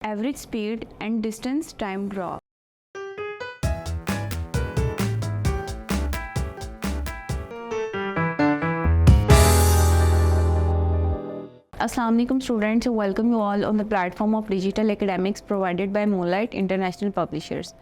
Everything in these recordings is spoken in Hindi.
Average speed and distance time graph. Assalamu alaikum students, welcome you all on the platform of digital academics provided by Moonlight International Publishers.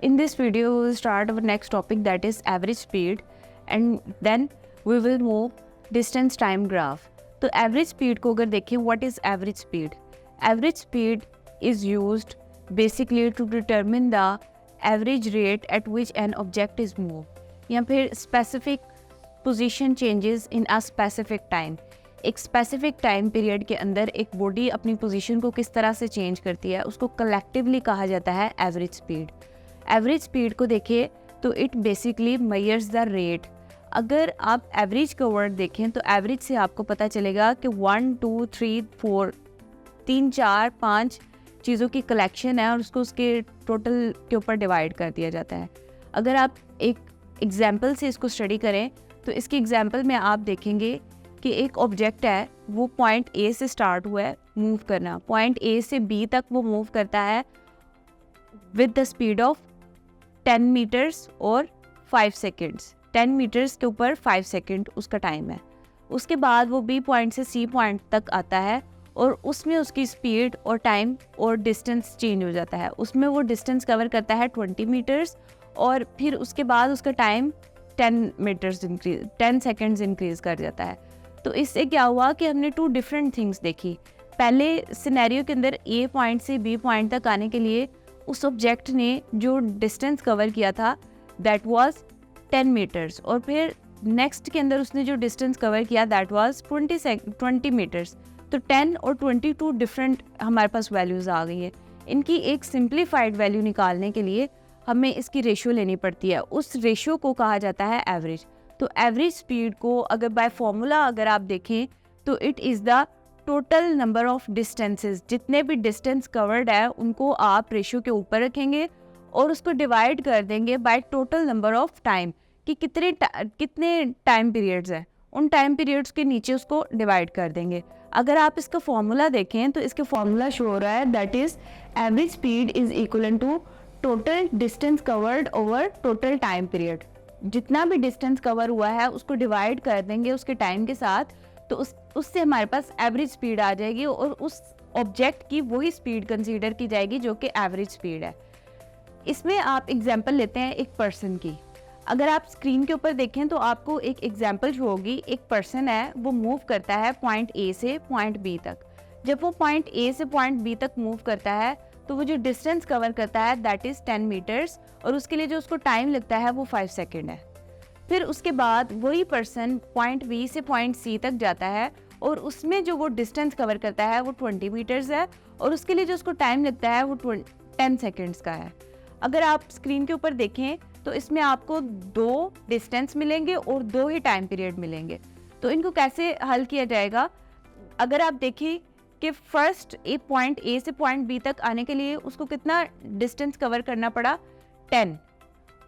In this video we will start our next topic, that is average speed, and then we will move distance time graph. तो average speed को अगर देखें, what is average speed? Average speed is used basically to determine the average rate at which an object is moved, या फिर specific position changes in a specific time. एक स्पेसिफिक टाइम पीरियड के अंदर एक बॉडी अपनी पोजीशन को किस तरह से चेंज करती है, उसको कलेक्टिवली कहा जाता है एवरेज स्पीड. एवरेज स्पीड को देखिए तो it basically measures the rate. अगर आप एवरेज का वर्ड देखें तो एवरेज से आपको पता चलेगा कि 1 2 3 4 3 4 5 चीज़ों की कलेक्शन है और उसको उसके टोटल के ऊपर डिवाइड कर दिया जाता है. अगर आप एक एग्जाम्पल से इसको स्टडी करें तो इसकी एग्जाम्पल में आप देखेंगे कि एक ऑब्जेक्ट है, वो पॉइंट ए से स्टार्ट हुआ है मूव करना, पॉइंट ए से बी तक वो मूव करता है with the speed of 10 metres और 5 सेकेंड्स. 10 मीटर्स के ऊपर 5 सेकेंड उसका टाइम है. उसके बाद वो बी पॉइंट से सी पॉइंट तक आता है और उसमें उसकी स्पीड और टाइम और डिस्टेंस चेंज हो जाता है. उसमें वो डिस्टेंस कवर करता है 20 मीटर्स और फिर उसके बाद उसका टाइम 10 सेकेंड्स इंक्रीज कर जाता है. तो इससे क्या हुआ कि हमने 2 डिफरेंट थिंग्स देखी. पहले सिनेरियो के अंदर ए पॉइंट से बी पॉइंट तक आने के लिए उस ऑब्जेक्ट ने जो डिस्टेंस कवर किया था दैट वाज 10 मीटर्स, और फिर नेक्स्ट के अंदर उसने जो डिस्टेंस कवर किया दैट वाज 20 मीटर्स. तो 10 और 22 डिफरेंट हमारे पास वैल्यूज़ आ गई है. इनकी एक सिंप्लीफाइड वैल्यू निकालने के लिए हमें इसकी रेशियो लेनी पड़ती है. उस रेशियो को कहा जाता है एवरेज. तो एवरेज स्पीड को अगर बाय फॉर्मूला अगर आप देखें तो it is the total number of distances. जितने भी डिस्टेंस कवर्ड है उनको आप रेशियो के ऊपर रखेंगे और उसको डिवाइड कर देंगे by total number of time, कि कितने टाइम पीरियड्स हैं, उन टाइम पीरियड्स के नीचे उसको डिवाइड कर देंगे. अगर आप इसका फॉर्मूला देखें तो इसका फॉर्मूला शो हो रहा है, that is average speed is equal to total distance covered over total time period. जितना भी डिस्टेंस कवर हुआ है उसको डिवाइड कर देंगे उसके टाइम के साथ, तो उससे हमारे पास एवरेज स्पीड आ जाएगी और उस ऑब्जेक्ट की वही स्पीड कंसीडर की जाएगी जो कि एवरेज स्पीड है. इसमें आप एग्जांपल लेते हैं एक पर्सन की. अगर आप स्क्रीन के ऊपर देखें तो आपको एक एग्जांपल शो होगी. एक पर्सन है, वो मूव करता है पॉइंट ए से पॉइंट बी तक. जब वो पॉइंट ए से पॉइंट बी तक मूव करता है तो वो जो डिस्टेंस कवर करता है दैट इज़ 10 मीटर्स और उसके लिए जो उसको टाइम लगता है वो 5 सेकेंड है. फिर उसके बाद वही पर्सन पॉइंट बी से पॉइंट सी तक जाता है और उसमें जो वो डिस्टेंस कवर करता है वो 20 मीटर्स है और उसके लिए जो उसको टाइम लगता है वो 10 सेकेंड्स का है. अगर आप स्क्रीन के ऊपर देखें तो इसमें आपको 2 डिस्टेंस मिलेंगे और 2 ही टाइम पीरियड मिलेंगे. तो इनको कैसे हल किया जाएगा? अगर आप देखें कि फर्स्ट एक पॉइंट ए से पॉइंट बी तक आने के लिए उसको कितना डिस्टेंस कवर करना पड़ा, 10,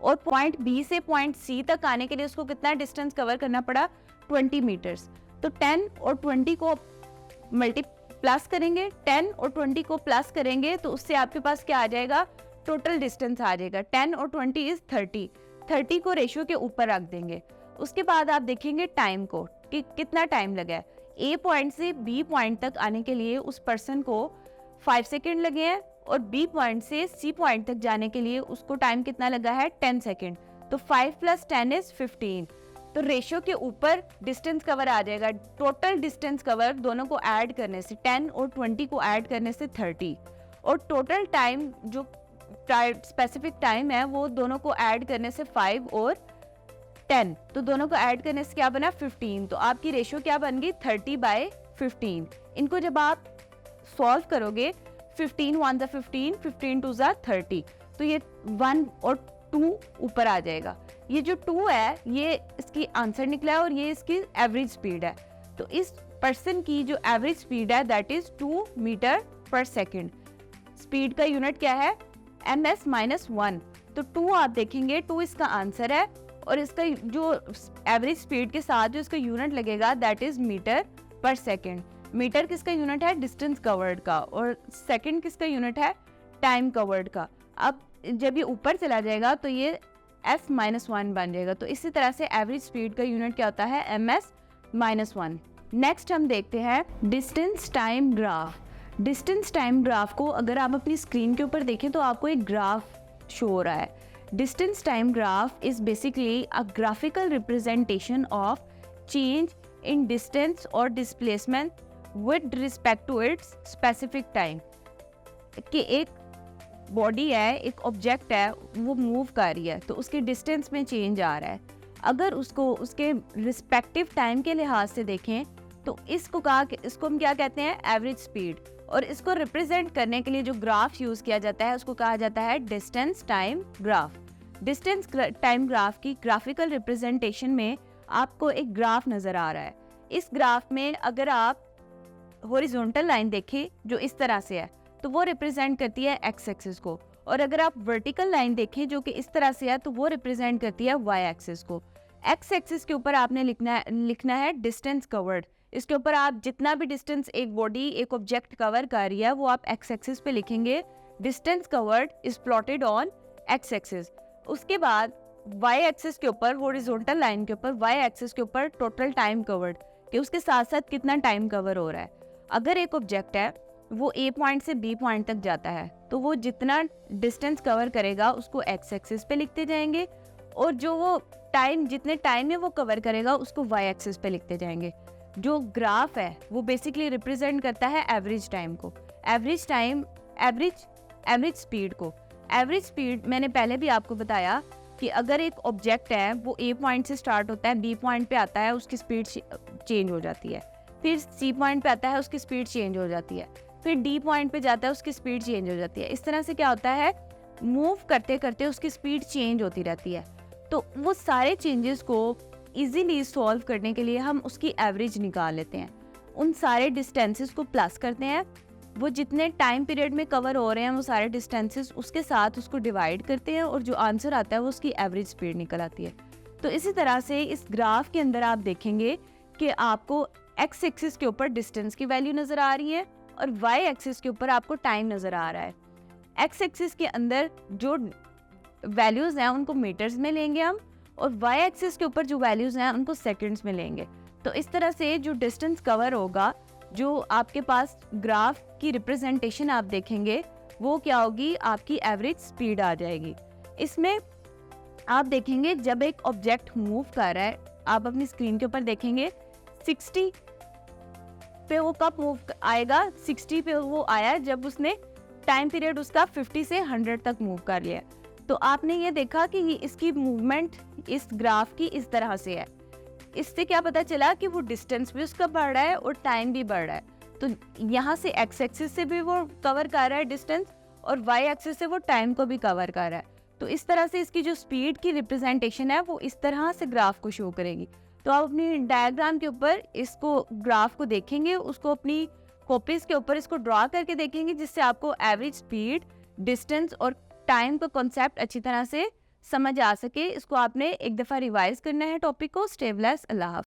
और पॉइंट बी से पॉइंट सी तक आने के लिए उसको कितना डिस्टेंस कवर करना पड़ा, 20 मीटर्स. तो 10 और 20 को प्लस करेंगे, 10 और 20 को प्लस करेंगे तो उससे आपके पास क्या आ जाएगा, टोटल डिस्टेंस आ जाएगा. 10 और 20 इज 30 को रेशियो के ऊपर रख देंगे. उसके बाद आप देखेंगे टाइम को कि कितना टाइम लगा है. ए पॉइंट से बी पॉइंट तक आने के लिए उस पर्सन को 5 सेकेंड लगे हैं और बी पॉइंट से सी पॉइंट तक जाने के लिए उसको टाइम कितना लगा है, 10 सेकेंड. तो 5 + 10 इज 15. तो रेशियो के ऊपर डिस्टेंस कवर आ जाएगा. टोटल डिस्टेंस कवर दोनों को ऐड करने से 10 और 20 को ऐड करने से 30, और टोटल टाइम जो स्पेसिफिक टाइम है वो दोनों को ऐड करने से 5 और 10, तो दोनों को ऐड करने से क्या बना, 15. तो आपकी रेशियो क्या बन गई, 30/15. इनको जब आप सॉल्व करोगे 15 1 ज़ा 15, 15 2 ज़ा 30, तो ये 1 और 2 ऊपर आ जाएगा. ये जो 2 है ये इसकी आंसर निकला है और ये इसकी एवरेज स्पीड है. तो इस पर्सन की जो एवरेज स्पीड है दैट इज 2 मीटर पर सेकेंड. स्पीड का यूनिट क्या है, ms-1. तो 2 आप देखेंगे, 2 इसका आंसर है और इसका जो एवरेज स्पीड के साथ जो इसका यूनिट लगेगा दैट इज मीटर पर सेकेंड. मीटर किसका यूनिट है? डिस्टेंस कवर्ड का। और सेकंड किसका यूनिट है? टाइम कवर्ड का। अब जब ये ऊपर चला जाएगा तो ये s-1 बन जाएगा। तो इसी तरह से एवरेज स्पीड का यूनिट क्या होता है? ms-1। नेक्स्ट हम देखते हैं distance time graph. Distance time graph को अगर आप अपनी स्क्रीन के ऊपर देखें तो आपको एक ग्राफ शो हो रहा है। Distance time graph is basically a graphical representation of change in distance और displacement with respect to its specific time. कि एक बॉडी है, एक ऑब्जेक्ट है, वो मूव कर रही है तो उसके डिस्टेंस में चेंज आ रहा है। अगर उसको उसके रिस्पेक्टिव टाइम के लिहाज से देखें तो इसको हम क्या कहते हैं? Average speed. और इसको रिप्रेजेंट करने के लिए जो ग्राफ यूज़ किया जाता है उसको कहा जाता है distance time graph. Distance time graph की ग्राफिकल रिप्रेजेंटेशन में आपको एक ग्राफ नज़र आ रहा है। इस ग्राफ में अगर आप हॉरिजॉन्टल लाइन देखें जो इस तरह से है तो वो रिप्रेजेंट करती है एक्स एक्सिस को, और अगर आप वर्टिकल लाइन देखें जो कि इस तरह से है तो वो रिप्रेजेंट करती है वाई एक्सिस को। एक्स एक्सिस के ऊपर आपने लिखना है डिस्टेंस कवर्ड। इसके ऊपर आप जितना भी डिस्टेंस एक बॉडी, एक ऑब्जेक्ट कवर कर रही है वो आप एक्स एक्सिस पे लिखेंगे। Distance covered is plotted on x axis. उसके बाद वाई एक्सिस के ऊपर, हॉरिजॉन्टल लाइन के ऊपर, वाई एक्सिस के ऊपर टोटल टाइम कवर्ड, कि उसके साथ साथ कितना टाइम कवर हो रहा है। अगर एक ऑब्जेक्ट है वो ए पॉइंट से बी पॉइंट तक जाता है तो वो जितना डिस्टेंस कवर करेगा उसको एक्स एक्सिस पे लिखते जाएंगे, और जो वो जितने टाइम में वो कवर करेगा उसको वाई एक्सिस पे लिखते जाएंगे। जो ग्राफ है वो बेसिकली रिप्रेजेंट करता है एवरेज टाइम को, एवरेज टाइम, एवरेज स्पीड को। एवरेज स्पीड मैंने पहले भी आपको बताया कि अगर एक ऑब्जेक्ट है वो ए पॉइंट से स्टार्ट होता है, बी पॉइंट पे आता है, उसकी स्पीड चेंज हो जाती है, फिर सी पॉइंट पे आता है, उसकी स्पीड चेंज हो जाती है, फिर डी पॉइंट पे जाता है, उसकी स्पीड चेंज हो जाती है। इस तरह से क्या होता है, मूव करते करते उसकी स्पीड चेंज होती रहती है। तो वो सारे चेंजेस को इजीली सॉल्व करने के लिए हम उसकी एवरेज निकाल लेते हैं, उन सारे डिस्टेंसेस को प्लस करते हैं, वो जितने टाइम पीरियड में कवर हो रहे हैं वो सारे डिस्टेंसेस उसके साथ उसको डिवाइड करते हैं, और जो आंसर आता है वो उसकी एवरेज स्पीड निकल आती है। तो इसी तरह से इस ग्राफ के अंदर आप देखेंगे कि आपको एक्स एक्सिस के ऊपर डिस्टेंस की वैल्यू नज़र आ रही है और वाई एक्सिस के ऊपर आपको टाइम नज़र आ रहा है। एक्स एक्सिस के अंदर जो वैल्यूज़ हैं उनको मीटर्स में लेंगे हम, और वाई एक्सिस के ऊपर जो वैल्यूज़ हैं उनको सेकंड्स में लेंगे। तो इस तरह से जो डिस्टेंस कवर होगा, जो आपके पास ग्राफ की रिप्रेजेंटेशन आप देखेंगे वो क्या होगी, आपकी एवरेज स्पीड आ जाएगी। इसमें आप देखेंगे जब एक ऑब्जेक्ट मूव कर रहा है, आप अपनी स्क्रीन के ऊपर देखेंगे 60 पे वो कब मूव आएगा, 60 पे वो आया जब उसने टाइम पीरियड उसका 50 से 100 तक मूव कर लिया। तो आपने ये देखा कि इसकी मूवमेंट इस ग्राफ की इस तरह से है। इससे क्या पता चला कि वो डिस्टेंस भी उसका बढ़ रहा है और टाइम भी बढ़ रहा है। तो यहाँ से एक्स एक्सिस से भी वो कवर कर रहा है डिस्टेंस, और वाई एक्सिस से वो टाइम को भी कवर कर रहा है। तो इस तरह से इसकी जो स्पीड की रिप्रेजेंटेशन है वो इस तरह से ग्राफ को शो करेगी। तो आप अपनी डायग्राम के ऊपर इसको ग्राफ को देखेंगे, उसको अपनी कॉपीज के ऊपर इसको ड्रॉ करके देखेंगे, जिससे आपको एवरेज स्पीड, डिस्टेंस और टाइम का कॉन्सेप्ट अच्छी तरह से समझ आ सके। इसको आपने एक दफ़ा रिवाइज करना है टॉपिक को। Stay blessed. अल्लाह हाफ़िज़।